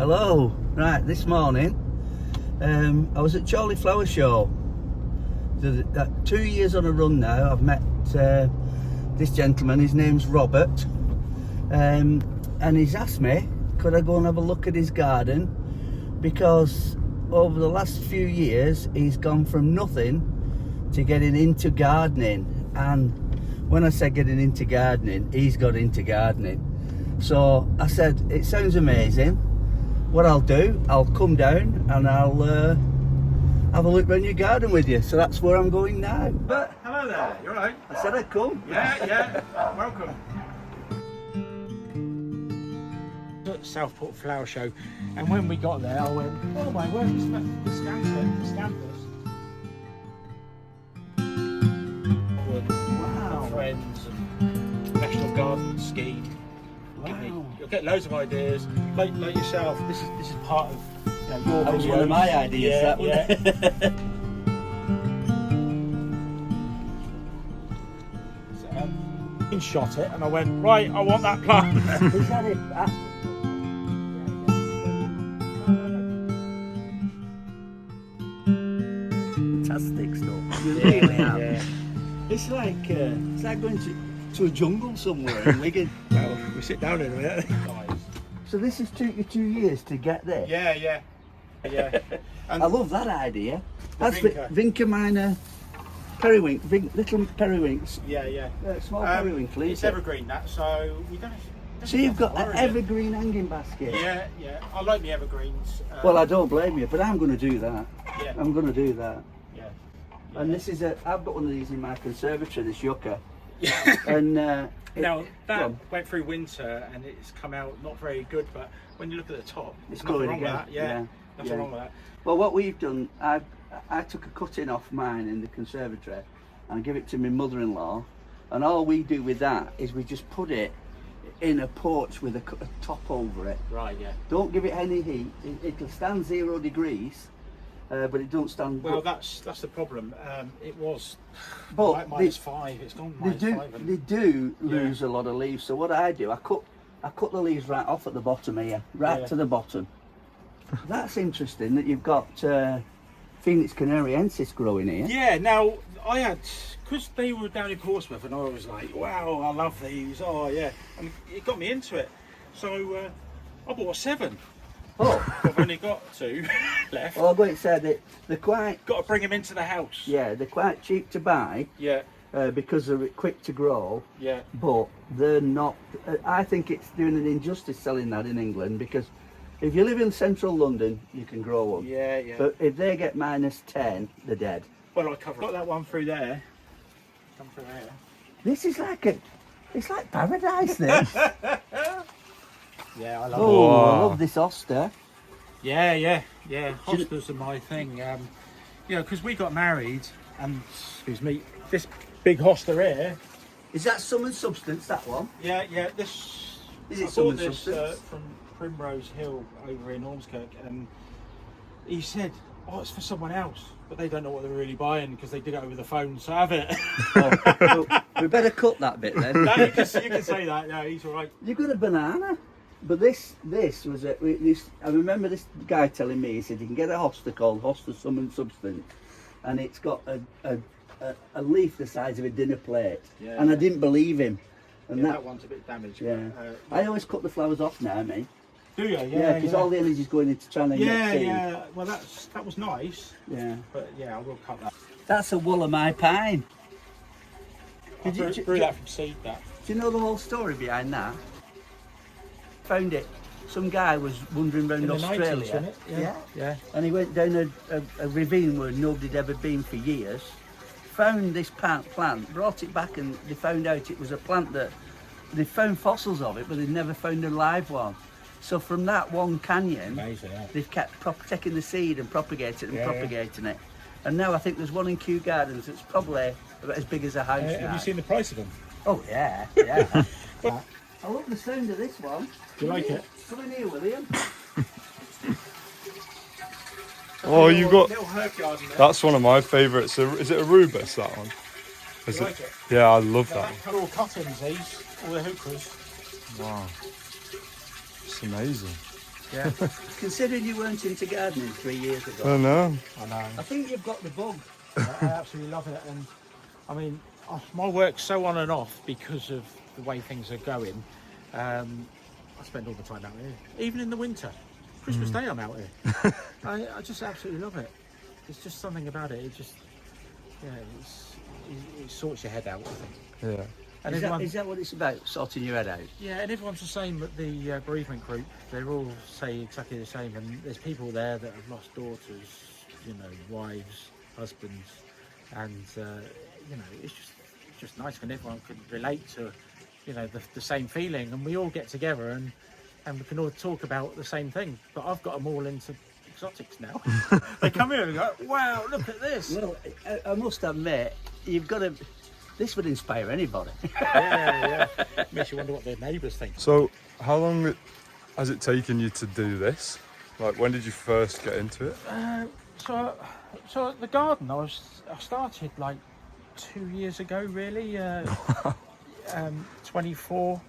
Hello. Right, this morning I was at Charlie Flower Show. 2 years on a run now. I've met this gentleman. His name's Robert, and he's asked me could I go and have a look at his garden, because over the last few years he's gone from nothing to getting into gardening. And when I say getting into gardening, he's got into gardening. So I said, it sounds amazing. What I'll do, I'll come down and I'll have a look around your garden with you. So that's where I'm going now. But hello there, you alright? I said I'd come. Yeah, welcome. At Southport Flower Show, and when we got there, I went, oh my word, the scampers. Wow. Friends and National Garden Scheme. Wow. You'll get loads of ideas, like yourself. This is part of your That was videos. one of my ideas. Yeah, That one. yeah. So, shot it, and I went, right, I want that plant. Is that it? Fantastic stuff. You really have. Yeah. It's like going to a jungle somewhere in Wigan. Well, we sit down in a minute. So this has took you 2 years to get there. Yeah. And I love that idea. The That's vinca. Vinca minor periwinkle, little periwinks, yeah. small periwinkle. It's evergreen, that, so we don't. So you've got an worry. evergreen hanging basket. Yeah. I like the evergreens. Well, I don't blame you, but I'm going to do that. Yeah. I'm going to do that. Yeah. And this is I've got one of these in my conservatory, this yucca. Yeah. And Now that go on. went through winter and it's come out not very good, but when you look at the top, It's there's nothing growing wrong with again. that. Nothing Yeah. wrong with that. Well, what we've done, I took a cutting off mine in the conservatory and I give it to my mother-in-law, and all we do with that is we just put it in a porch with a top over it. Right. Yeah. Don't give it any heat. It'll stand 0 degrees, but it don't stand. Well, that's the problem. It was but -5. It's gone -5. they do lose a lot of leaves. So what I do, I cut the leaves right off at the bottom here, right to the bottom. That's interesting that you've got Phoenix canariensis growing here. Yeah, now I had, because they were down in Portsmouth, and I was like, wow, I love these. Oh yeah, and it got me into it. So I bought 7. Oh, I've only got 2 left. well, I'm going to say that they're quite. Got to bring them into the house. Yeah, they're quite cheap to buy Yeah. because they're quick to grow. Yeah. But they're not. I think it's doing an injustice selling that in England, because if you live in central London, you can grow them. Yeah. But if they get -10, they're dead. Well, I got that one through there. Come through there. This is it's like paradise. This. Yeah, I love Oh, it. I love this hosta. Yeah. Hostas are my thing. Because we got married, and excuse me, this big hosta here. Is that Sum and Substance? That one? Yeah. This Is it I Sum bought and this Substance? from Primrose Hill over in Ormskirk, and he said, "Oh, it's for someone else," but they don't know what they're really buying because they did it over the phone. So have it. Oh, well, we better cut that bit then. No, you can say that. No, he's all right. You got a banana, but this was this. I remember this guy telling me, he said you can get a hosta called Hosta Sum and Substance, and it's got a leaf the size of a dinner plate. Yeah, and I didn't believe him. And that one's a bit damaged. Yeah. But, I always cut the flowers off now, mate. do you? Yeah, because all the energy's going into trying to get seed. Yeah. Well, that was nice. Yeah. But yeah, I will cut that. That's a Wollemi pine. I Did you- grew that from seed. That. Do you know the whole story behind that? Found it. Some guy was wandering around In the Australia. 90s, wasn't it? Yeah. And he went down a ravine where nobody'd ever been for years. Found this plant, brought it back, and they found out it was a plant that they found fossils of it, but they'd never found a live one. So from that one canyon, Amazing. Yeah. they've kept taking the seed and propagating Yeah. it. And now I think there's one in Kew Gardens that's probably about as big as a house. Have now. you seen the price of them? Oh yeah. I love the sound of this one. Do you like it? Come in here, William. Oh, you got. Little herb garden there. That's one of my favourites. Is it a rubus, that one? Is You it? like it? Yeah, I love Now, that. that all cuttings, these, all the hookers. Wow. It's amazing. Yeah. Considering you weren't into gardening 3 years ago, Oh no. I know. I think you've got the bug. I absolutely love it, and I mean, my work's so on and off because of the way things are going. I spend all the time out here, even in the winter. Christmas Day, I'm out here. I just absolutely love it. There's just something about it. It just, yeah, it sorts your head out, I think. Yeah. And Is that what it's about? Sorting your head out? yeah, and everyone's the same at the bereavement group. They all say exactly the same, and there's people there that have lost daughters, you know, wives, husbands, and you know, it's just nice when everyone can relate to, you know, the same feeling, and we all get together and we can all talk about the same thing. But I've got them all into exotics now. They come here and go, wow, look at this. Well, I must admit, you've got to. This would inspire anybody. Yeah. Makes you wonder what their neighbours think. So, how long has it taken you to do this? Like, when did you first get into it? So the garden, I started like 2 years ago, really. 24.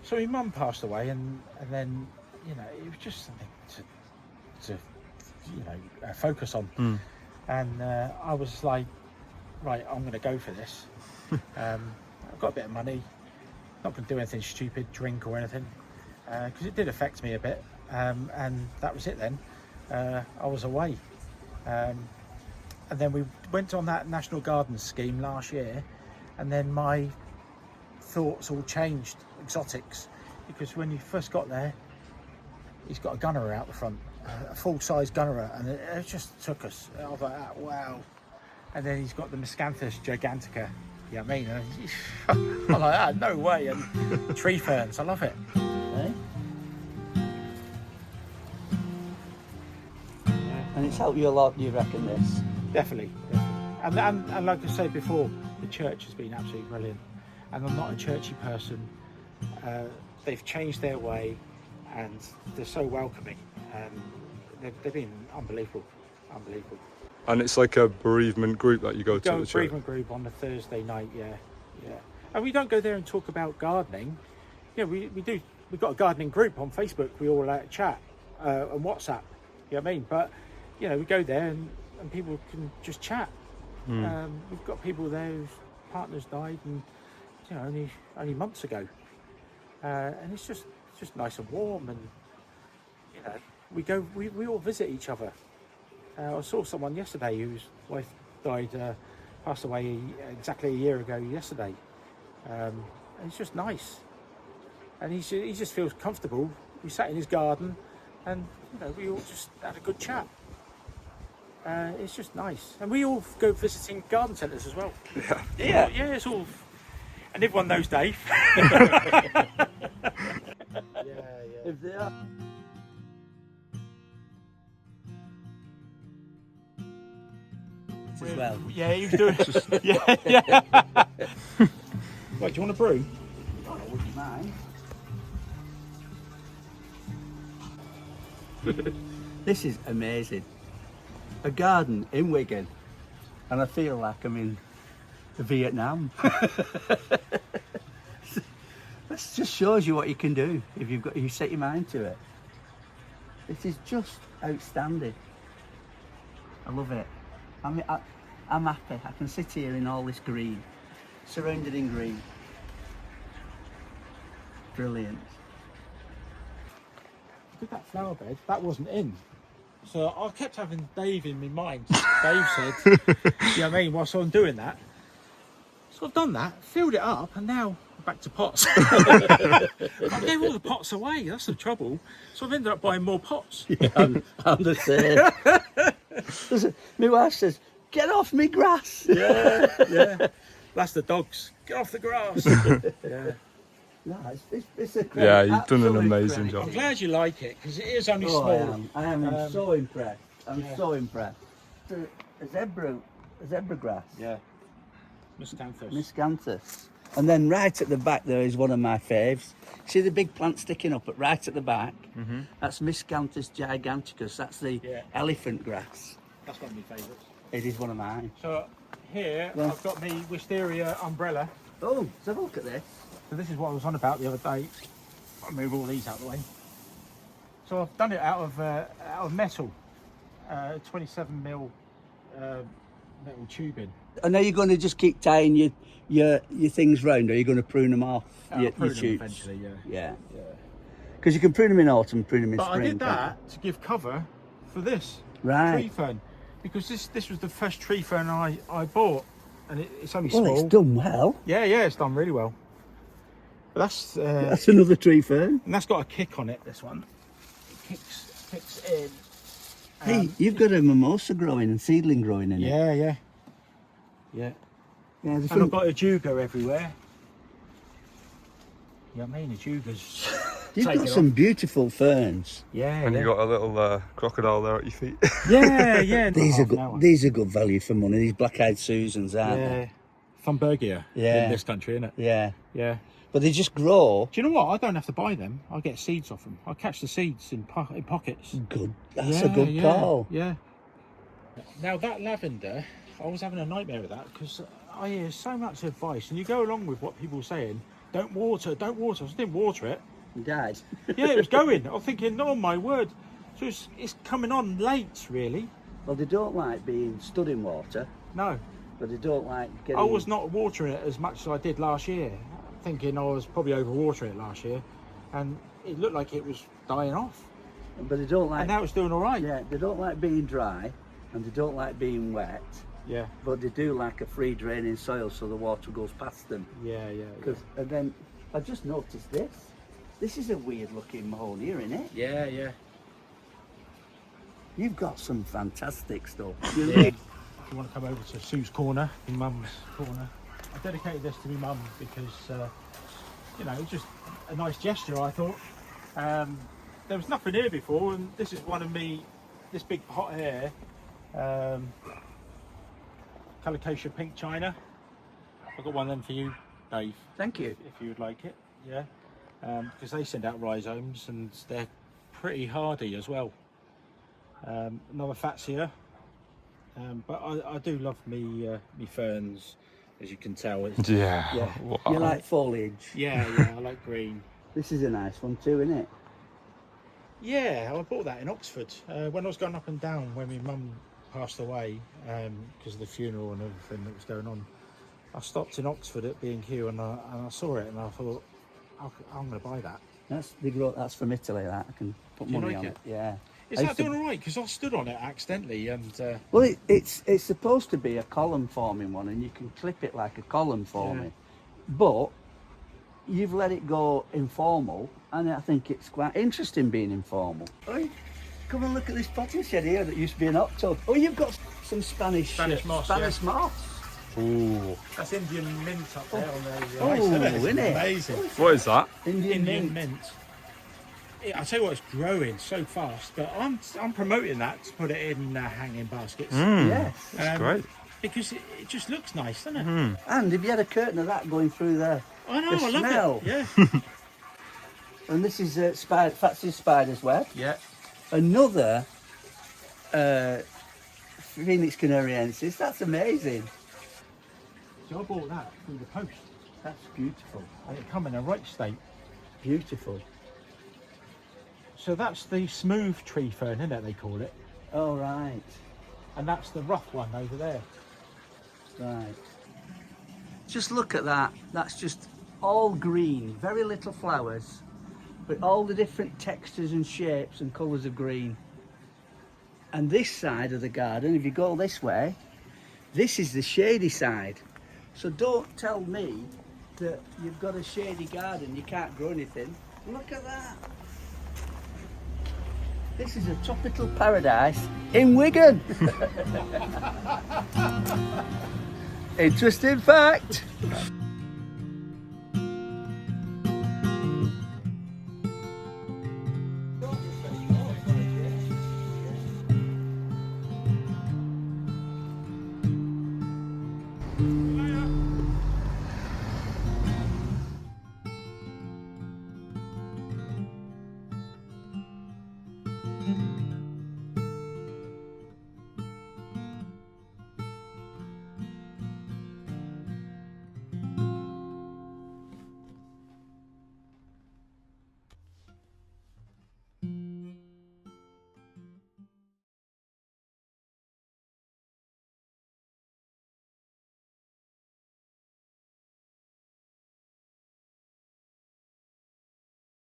So my mum passed away, and then, you know, it was just something to you know, focus on. And I was like, right, I'm going to go for this. I've got a bit of money, not going to do anything stupid, drink or anything, because it did affect me a bit, and that was it then. I was away, and then we went on that National Gardens scheme last year, and then my thoughts all changed. Exotics, because when you first got there, he's got a gunnerer out the front, a full-size gunnerer, and it just took us. I was like, wow. And then he's got the Miscanthus gigantica. Yeah, I mean, I'm like, ah, no way. And tree ferns, I love it. Eh? And it's helped you a lot, do you reckon, this? Definitely. And like I said before, the church has been absolutely brilliant. And I'm not a churchy person. They've changed their way, and they're so welcoming. And they've been unbelievable. And it's like a bereavement group that you go to Go at the church? bereavement group on a Thursday night, yeah. And we don't go there and talk about gardening. Yeah, we do. We've got a gardening group on Facebook. We all chat and WhatsApp. You know what I mean? But, you know, we go there and people can just chat. We've got people there whose partners died, and, you know, only months ago. And it's just nice and warm, and, you know, we all visit each other. I saw someone yesterday whose wife died, passed away exactly a year ago yesterday. And it's just nice, and he just feels comfortable. We sat in his garden, and, you know, we all just had a good chat. It's just nice, and we all go visiting garden centres as well. Yeah, it's all, and everyone knows Dave. If they are. As well. Yeah, he was doing it. Yeah. Right, do you want a brew? Oh, I wouldn't mind. This is amazing. A garden in Wigan, and I feel like I'm in Vietnam. This just shows you what you can do if you set your mind to it. This is just outstanding. I love it. I'm happy. I can sit here in all this green, surrounded in green. Brilliant. Did that flower bed? That wasn't in. So I kept having Dave in my mind. Dave said, you know what I mean, whilst I'm doing that. So I've done that, filled it up, and now I'm back to pots. I gave all the pots away, that's the trouble. So I've ended up buying more pots. Yeah, I'm the same. My wife says, "Get off me grass." Yeah. That's the dogs. Get off the grass. Yeah. No, it's a credit. Yeah, you've done an Absolute amazing credit. job. I'm glad you like it, because it is only Oh, small. I am so impressed. I'm yeah. so impressed. A zebra grass. Yeah. Miscanthus. Miscanthus. And then right at the back there is one of my faves. See the big plant sticking up right at the back? Mm-hmm. That's Miscanthus giganticus. That's the elephant grass. That's one of my favourites. It is one of mine. So here Yeah. I've got my wisteria umbrella. Oh, let's have a look at this. So this is what I was on about the other day. I'll move all these out of the way. So I've done it out of metal, 27mm metal tubing. And are you going to just keep tying your things round, or are you going to prune them off? I'll your prune them shoots? eventually, yeah. Yeah. Yeah. Because you can prune them in autumn, prune them in But spring. I did can't that to give cover for this Right. tree fern, because this was the first tree fern I bought, and it's only you? Well, small. it's done well. Yeah, it's done really well. But that's another tree fern. and that's got a kick on it. This one, it kicks in. Hey, you've got a mimosa growing and seedling growing in it. Yeah. Yeah, And I've got a juga everywhere. You know what I mean? A juga's. You've take got it some off. beautiful ferns. Yeah. And you got a little crocodile there at your feet. Yeah. These are half an hour. good. These are good value for money. These black-eyed Susans, aren't they? Thunbergia Yeah. in this country, isn't it? Yeah. Yeah. But they just grow. Do you know what? I don't have to buy them. I get seeds off them. I catch the seeds in pockets. Good. That's a good call. Yeah. Now that lavender, I was having a nightmare with that because I hear so much advice, and you go along with what people are saying. Don't water. I just didn't water it. You died. Yeah, it was going. I'm thinking, oh my word. So it's coming on late, really. Well, they don't like being stood in water, No, but they don't like getting. I was not watering it as much as I did last year. Thinking I was probably overwatering it last year, and it looked like it was dying off. But they don't like. And now it's doing all right. Yeah, they don't like being dry, and they don't like being wet. Yeah. But they do like a free draining soil, so the water goes past them. Yeah. And then I just noticed this. This is a weird looking mole here, isn't it? Yeah. You've got some fantastic stuff. Yeah. If you want to come over to Sue's corner, my mum's corner, I dedicated this to my mum because it's just a nice gesture, I thought. There was nothing here before, and this is one of this big pot here, Calicosia pink china. I've got one of them for you, Dave. Thank you. If you would like it, yeah. Because they send out rhizomes and they're pretty hardy as well. Another fatsia. But I do love me ferns, as you can tell. Yeah. Wow. You like foliage? Yeah, I like green. This is a nice one too, isn't it? Yeah, I bought that in Oxford when I was going up and down when my mum passed away because of the funeral and everything that was going on. I stopped in Oxford at B&Q and I saw it and I thought, I'm going to buy that. That's from Italy. That I can put Do you money like on it? it. Yeah. Is that doing all right? Because I stood on it accidentally and... Well, it's supposed to be a column forming one, and you can clip it like a column forming. But you've let it go informal, and I think it's quite interesting being informal. Oi, come and look at this potting shed here that used to be an hot tub. Oh, you've got some Spanish moss. Spanish moss. Ooh. That's Indian mint up there on the Oh, isn't it? isn't it? Amazing. What is that? Indian mint. mint. I tell you what, it's growing so fast, but I'm promoting that to put it in hanging baskets. Yes. That's great. Because it just looks nice, doesn't it? And if you had a curtain of that going through there, I know, the I love smell. it. Yeah. And this is Fatsy's spider's web. Yeah. Another Phoenix canariensis. That's amazing. So I bought that through the post, That's beautiful. and it come in a right state. Beautiful. So that's the smooth tree fern, isn't it? They call it, Oh, right. and that's the rough one over there. Right. Just look at that. That's just all green. Very little flowers, but all the different textures and shapes and colours of green. And this side of the garden, if you go this way, this is the shady side. So don't tell me that you've got a shady garden, you can't grow anything. Look at that. This is a tropical paradise in Wigan. Interesting fact.